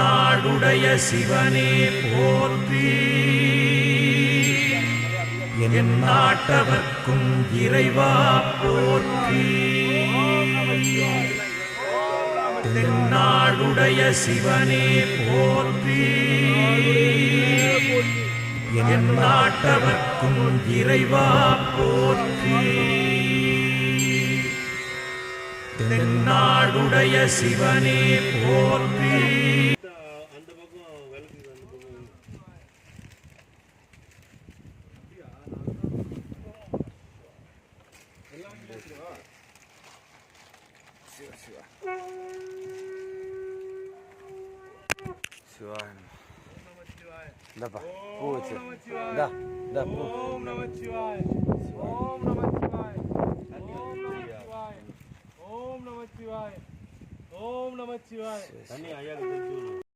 தென்னாடுடைய சிவனே போற்றி. என் நாட்டவர்க்கும் இறைவா போற்றி. தென்னாடுடைய சிவனே போற்றி. என் நாட்டவர்க்கும் இறைவா போற்றி. தென்னாடுடைய சிவனே போற்றி. இந்தப்பா பூ வச்சு இந்தா இந்தா பூ. ஓம் நமச்சிவாய. ஓம் நமச்சிவாய. ஓம் நமச்சிவாய. ஓம் நமச்சிவாய. தண்ணி ஐயா